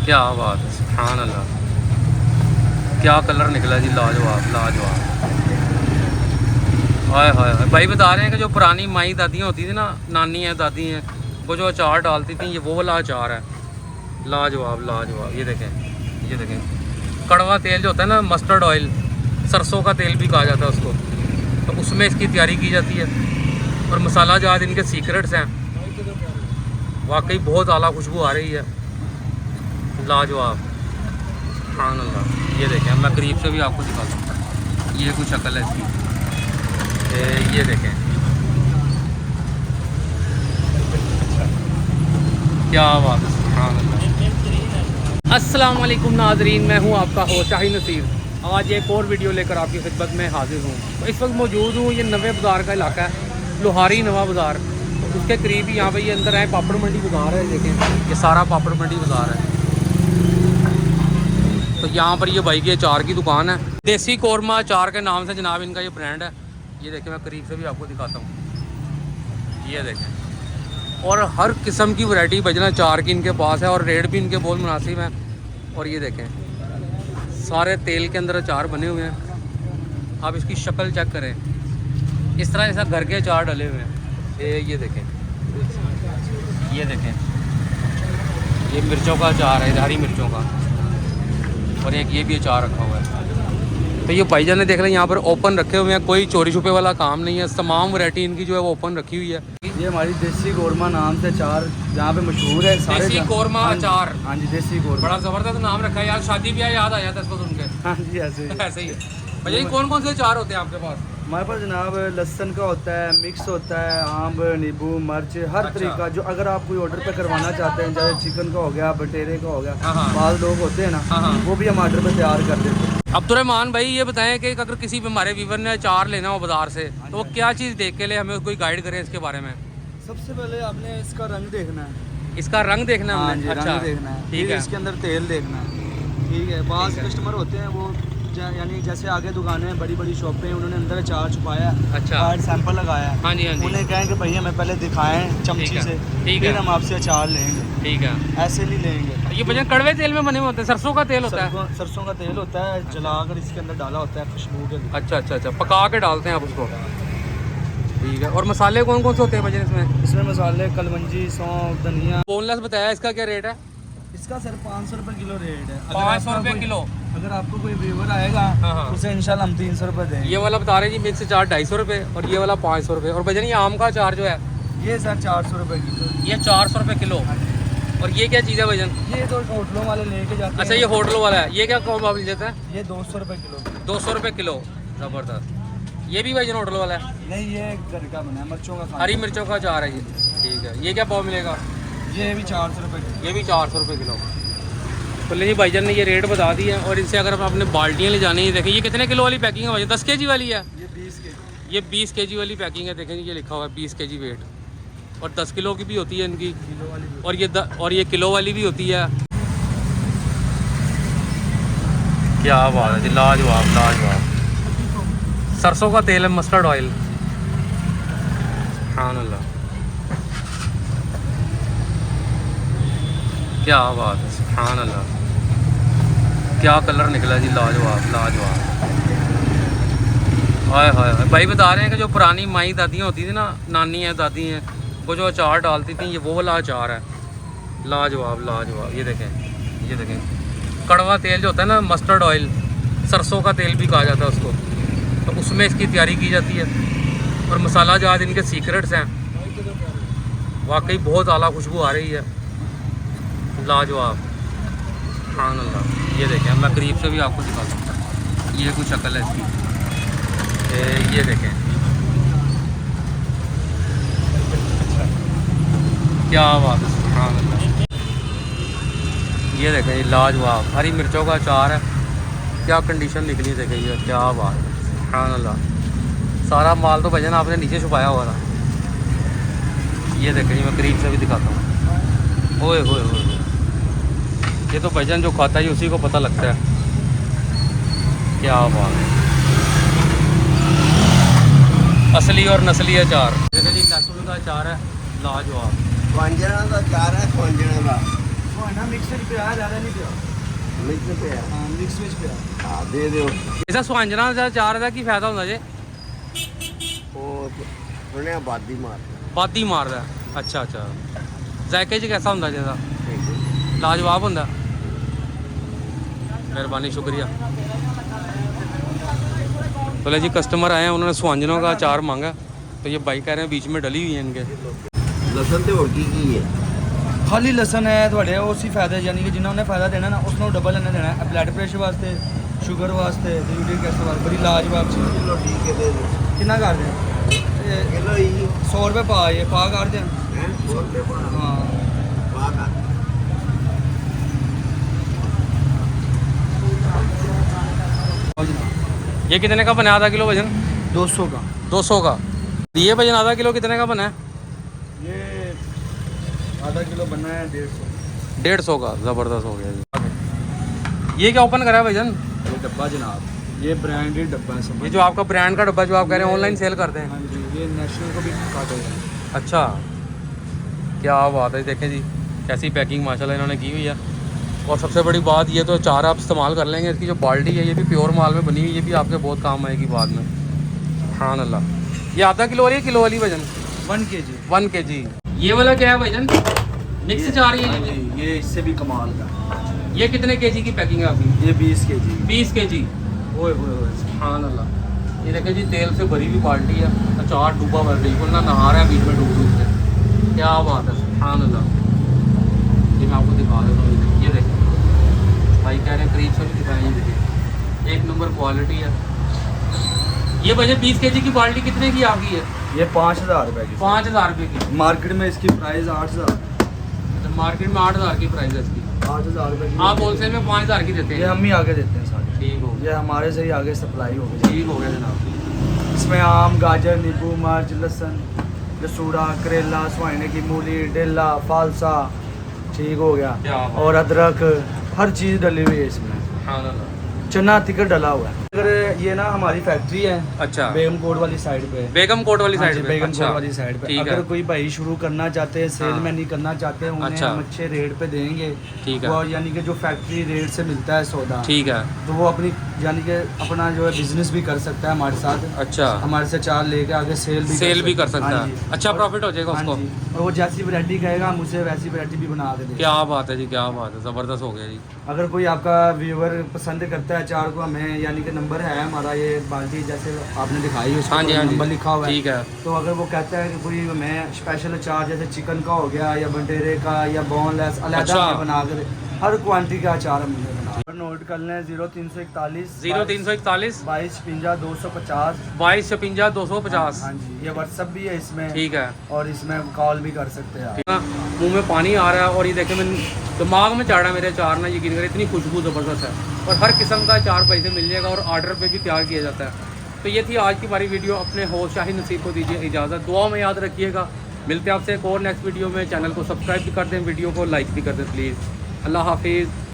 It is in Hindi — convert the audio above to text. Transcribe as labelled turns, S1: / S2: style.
S1: क्या बात है, सुभान अल्लाह। क्या कलर निकला जी, लाजवाब लाजवाब। हाय हाय हाय। भाई बता रहे हैं कि जो पुरानी माई दादियाँ होती थी ना, नानी हैं दादी हैं, वो जो अचार डालती थी, ये वो वाला अचार है। लाजवाब लाजवाब। ये देखें कड़वा तेल जो होता है ना, मस्टर्ड ऑयल, सरसों का तेल भी कहा जाता है उसको, तो उसमें इसकी तैयारी की जाती है। और मसाला जात इनके सीक्रेट्स हैं। वाकई बहुत आला खुशबू आ रही है, लाजवाब, सुभान अल्लाह। ये देखें, मैं करीब से भी आपको दिखाता हूँ। ये कुछ शक्ल है इसकी, ये देखें क्या बात है, सुभान अल्लाह। अस्सलाम वालेकुम नाजरीन, मैं हूँ आपका होस्ट शाहीन नसीर। आज एक और वीडियो लेकर आपकी खिदमत में हाजिर हूँ। तो इस वक्त मौजूद हूँ, ये नवे बाज़ार का इलाका है, लोहारी नवा बाज़ार। तो उसके करीब ही यहाँ पे ये अंदर है पापड़ मंडी बाज़ार है। देखें, ये सारा पापड़ मंडी बाज़ार है। तो यहाँ पर ये भाई की अचार की दुकान है, देसी कौरमा अचार के नाम से जनाब इनका ये ब्रांड है। ये देखें, मैं करीब से भी आपको दिखाता हूँ। ये देखें, और हर किस्म की वैरायटी भजना अचार की इनके पास है, और रेट भी इनके बहुत मुनासिब हैं। और ये देखें, सारे तेल के अंदर अचार बने हुए हैं। आप इसकी शक्ल चेक करें, इस तरह जैसा घर के अचार डले हुए हैं। ये देखें, ये मिर्चों का अचार है, हरी मिर्चों का। और एक ये भी अचार रखा हुआ है। तो ये भाईजान ने देख रहे हैं यहाँ पर ओपन रखे हुए हैं, कोई चोरी छुपे वाला काम नहीं है। तमाम वैरायटी इनकी जो है वो ओपन रखी हुई है।
S2: ये हमारी देसी कौरमा नाम से अचार यहाँ पे मशहूर है।
S1: देसी कौरमा अचार।
S2: हाँ जी, देसी कौरमा।
S1: बड़ा ज़बरदस्त नाम रखा है यार, शादी ब्याह याद आ जाता है इसको सुन के।
S2: हाँ जी, ऐसे ही
S1: ऐसे ही है भैया। कौन कौन से अचार होते हैं आपके पास?
S2: हमारे पास जनाब लहसुन का होता है, मिक्स होता है, आम, नींबू, मिर्च, हर तरीका। जो अगर आप कोई ऑर्डर पे करवाना चाहते हैं, जैसे चिकन का हो गया, बटेरे का हो गया, बाल लोग होते हैं ना, वो भी हम ऑर्डर पे तैयार कर देते हैं।
S1: अब्दुर्रहमान भाई, ये बताएं कि अगर किसी भी हमारे व्यूवर ने अचार लेना हो बाजार से, तो वो क्या चीज़ देख के ले, हमें कोई गाइड करें इसके बारे में?
S2: सबसे पहले आपने इसका रंग देखना है।
S1: इसका रंग देखना है?
S2: हाँ जी, अच्छा, रंग देखना है।
S1: ठीक है।
S2: इसके अंदर तेल देखना है। ठीक है। बास कस्टमर होते हैं वो यानी जैसे आगे दुकानें, बड़ी बड़ी शॉपें, उन्होंने अंदर अचार छुपाया,
S1: अच्छा,
S2: बाहर सैंपल लगाया।
S1: हाँ जी, हाँ जी।
S2: उन्हें कहें कि भैया हमें पहले दिखाएं चमची से, फिर हम आपसे अचार लेंगे।
S1: ठीक है,
S2: ऐसे नहीं लेंगे।
S1: ये भैया कड़वे तेल में बने हुए होते हैं, सरसों का तेल होता है?
S2: सरसों का तेल होता है, जलाकर इसके अंदर डाला होता है खुशबू के लिए।
S1: अच्छा अच्छा अच्छा, पका के डालते हैं आप उसको। ठीक है। और मसाले कौन कौन से होते हैं भैया इसमें?
S2: इसमें मसाले कलवंजी, सौंफ, धनिया।
S1: बोनलेस बताया, इसका क्या रेट है?
S2: इसका सर 500 रुपये किलो रेट है।
S1: 500 रुपये किलो।
S2: अगर आपको कोई व्यूवर आएगा उसे इंशाल्लाह हम 300 रुपये देंगे।
S1: ये वाला बता रहे हैं जी मिक्स अचार 250 रुपये, और ये वाला 500 रुपये। और भैया ये आम का अचार जो है,
S2: ये सर 400 रुपये किलो।
S1: ये 400 रुपये किलो। और ये क्या चीज़ है भैया?
S2: ये तो होटलों वाले लेके जाते हैं।
S1: अच्छा, ये होटलों वाला है। ये क्या कौन भाव मिल जाता है?
S2: ये 200 रुपये किलो।
S1: 200 रुपये किलो, ज़बरदस्त। ये भी भाई होटल वाला है?
S2: नहीं, ये घर का बना है, मिर्चों का।
S1: हरी मिर्चों का अचार है ये। ठीक है। ये क्या भाव मिलेगा?
S2: ये भी 400 रुपये किलो।
S1: ये भी 400 रुपये किलो। तो लेकिन भाईजान ने ये रेट बता दी है। और इनसे अगर आप अपने बाल्टियाँ ले जानी है, देखें ये कितने किलो वाली पैकिंग है भाई? 10 kg वाली है?
S2: ये 20 kg।
S1: ये 20 kg वाली पैकिंग है। देखें ये लिखा हुआ है 20 kg वेट। और 10 किलो की भी होती है इनकी,
S2: किलो वाली भी।
S1: और ये किलो वाली भी होती है। क्या बात है जी, लाजवाब लाजवाब। सरसों का तेल है, मस्टर्ड ऑयल। सुभान अल्लाह, क्या बात है, सुभान अल्लाह। क्या कलर निकला जी, लाजवाब लाजवाब। हाय हाय हाय। भाई बता रहे हैं कि जो पुरानी माई दादियाँ होती थी ना, नानी हैं दादी हैं, वो जो अचार डालती थी, ये वो वाला अचार है। लाजवाब लाजवाब। ये देखें कड़वा तेल जो होता है ना, मस्टर्ड ऑयल, सरसों का तेल भी कहा जाता है उसको, तो उसमें इसकी तैयारी की जाती है। और मसाला जात इनके सीक्रेट्स हैं। वाकई बहुत आला खुशबू आ रही है, लाजवाब, सुभान अल्लाह। ये देखें, मैं करीब से भी आपको दिखाता हूँ। ये कुछ शक्ल है इसकी, ये देखें क्या बात है, सुभान अल्लाह। ये देखें, लाजवाब हरी मिर्चों का अचार है। क्या कंडीशन निकली है, देखें ये, क्या बात है, सुभान अल्लाह। सारा माल तो भजन आपने नीचे छुपाया हुआ था। ये देखें, मैं करीब से भी दिखाता हूँ। ओए होए होए, ये तो भजन जो खाता है उसी को पता लगता है। क्या बात है, असली और नस्ली अचार। देखिए जी, लहसुन का अचार है, लाजवाब।
S2: स्वांजना का अचार है, स्वांजना का। है ना मिक्स में पिया ज़्यादा नहीं पिया
S3: ਮਿਕਸ ਪਿਆ
S2: हाँ मिक्स में पिया
S3: ਹਾਂ ਦੇ ਦਿਓ
S1: ਇਹਦਾ ਸੁਹਾਂਜਣਾ ਦਾ ਚਾਰ ਦਾ ਕੀ ਫਾਇਦਾ ਹੁੰਦਾ ਜੇ
S3: ਉਹ ਸੁਣਿਆ ਬਾਦੀ ਮਾਰ
S1: ਬਾਦੀ ਮਾਰਦਾ ਅੱਛਾ ਅੱਛਾ ਜ਼ਾਇਕੇ 'ਚ ਕੈਸਾ ਹੁੰਦਾ ਜੀ ਇਹਦਾ
S3: ਠੀਕ ਹੈ
S1: लाजवाब होंगे मेहरबानी शुक्रिया। बोले जी कस्टमर आए हैं उन्होंने सुहांजनों का अचार मांगा तो ये भाई कह रहे हैं बीच में डली हुई है इनके।
S3: ਲਸਣ ਤੇ ਹੋਰ ਕੀ ਕੀ ਹੈ
S2: खाली लसन है थोड़े उसी फायदे यानी कि जिन्होंने फायदा देना ना उसनों डबल इन्हें देना है ब्लड प्रेशर वास्ते शुगर वास्ते यूरिक एसिड वास्ते बड़ी लाजवाब चीज़
S3: ਚਲੋ ਠੀਕ ਹੈ ਦੇ ਦਿਓ
S2: कितना कर दें
S3: ਕਿਲੋ ਹੀ
S2: 100 रुपये पा ये पा कर दें
S3: ਹੈ 100 ਰੁਪਏ ਪਾਣਾ
S2: हाँ
S3: ਪਾਗਾ
S1: ये कितने का बना है आधा किलो वजन
S2: 200 का
S1: 200 का। ये वजन आधा किलो कितने का बना है
S2: ये आधा किलो बनना है 150
S1: 150 का। ज़बरदस्त हो गया जी। ये क्या ओपन करा है भाईजान
S2: ये डब्बा जनाब ये ब्रांडेड डब्बा है सब
S1: ये जो आपका ब्रांड का डब्बा जो आप कह रहे हैं ऑनलाइन सेल करते हैं
S2: हाँ जी ये नेशनल को भी काटेगा
S1: अच्छा क्या बात है देखें जी कैसी पैकिंग माशाल्लाह इन्होंने की हुई है। और सबसे बड़ी बात ये तो चार आप इस्तेमाल कर लेंगे इसकी जो बाल्टी है ये भी प्योर माल में बनी हुई ये भी आपके बहुत काम आएगी बाद में। हाँ अल्लाह ये आधा किलो वाली किलो वाली वजन
S2: 1 kg
S1: 1 kg। ये वाला क्या है वजन मिक्स जा रही है
S2: हाँ जी ये इससे भी कमाल का
S1: ये कितने केजी की पैकिंग है आपकी
S2: ये 20 kg
S1: 20 kg।
S2: ओए ओए ओए
S1: हाँ अल्लाह ये देखें जी तेल से भरी हुई बाल्टी है अचार डूबा हुआ है बिल्कुल ना नहा रहा है बीच में डूब डूब के क्या बात है। हाँ अल्लाह ये मैं आपको दिखा देता हूँ ये देखें भाई कह रहे हैं करीब से भी दिखाएं ये देखिए एक नंबर क्वालिटी है। ये वजह 20 kg की बाल्टी कितने की आपकी है
S2: ये 5000 रुपए की
S1: 5000 रुपये की।
S2: मार्केट में इसकी प्राइस 8000
S1: तो मार्केट में 8000 की प्राइस है इसकी
S2: 8000 रुपए की
S1: आप होलसेल में 5000 की देते
S2: ये
S1: हैं।
S2: हम ही आगे देते हैं सारे
S1: ठीक हो
S2: ये हमारे से ही आगे सप्लाई हो गई
S1: ठीक हो गया जनाब।
S2: इसमें आम गाजर नींबू मिर्च लहसुन लसूड़ा करेला स्वाइने की मूली डेला फालसा ठीक हो
S1: क्या
S2: गया
S1: बात।
S2: और अदरक हर चीज़ डली हुई है इसमें
S1: हाँ अल्लाह
S2: चना तिकर डला हुआ है। अगर ये ना हमारी फैक्ट्री है
S1: अच्छा
S2: बेगम कोट वाली साइड पे
S1: बेगम कोट वाली
S2: हाँ जी,
S1: साइड पे
S2: बेगम
S1: अच्छा
S2: कोट वाली साइड पे
S1: ठीक
S2: अगर
S1: है
S2: कोई भाई शुरू करना चाहते हैं सेल
S1: हाँ।
S2: में नहीं करना चाहते उन्हें
S1: अच्छा।
S2: हम अच्छे रेट पे देंगे
S1: ठीक है
S2: वो यानी कि जो फैक्ट्री रेट से मिलता है सौदा
S1: ठीक है
S2: तो वो अपनी यानी कि अपना जो है बिजनेस भी कर सकता है हमारे साथ
S1: अच्छा
S2: हमारे से चार लेके आगे सेल भी
S1: कर सकता
S2: हाँ
S1: है
S2: जी।
S1: अच्छा
S2: और-
S1: प्रॉफिट हो जाएगा
S2: हाँ
S1: उसको।
S2: जी। और वो जैसी वैरायटी कहेगा हम उसे वैसी वैरायटी भी बना के देंगे।
S1: क्या बात है जी क्या बात है ज़बरदस्त हो गया जी।
S2: अगर कोई आपका व्यूअर पसंद करता है अचार को हमें यानी कि नंबर है हमारा ये बाल्टी जैसे आपने दिखाई है
S1: हाँ जी हाँ जी
S2: नंबर लिखा हुआ है
S1: ठीक है
S2: तो अगर वो कहता है कि कोई मैं स्पेशल अचार जैसे चिकन का हो गया या बटेरे का या बोनलेस अलग
S1: अच्छा।
S2: बना कर हर क्वांटिटी का अचार हम बना नोट कर लें 0341
S1: 0341
S2: 22 52 250
S1: 22 56 250।
S2: हाँ जी ये व्हाट्सअप भी है इसमें
S1: ठीक है
S2: और इसमें कॉल भी कर सकते हैं आप।
S1: ठीक है मुंह में पानी आ रहा है और ये देखे मैं दिमाग में चढ़ा मेरे अचार ना यकीन करें इतनी खुशबू ज़बरदस्त है और हर किस्म का अचार भाई से मिल जाएगा और आर्डर पे भी तैयार किया जाता है। तो ये थी आज की हमारी वीडियो अपने होश शाही नसीब को दीजिए इजाज़त दुआ में याद रखिएगा। मिलते हैं आपसे एक और नेक्स्ट वीडियो में चैनल को सब्सक्राइब भी कर दें वीडियो को लाइक भी कर दें प्लीज़। अल्लाह हाफिज़।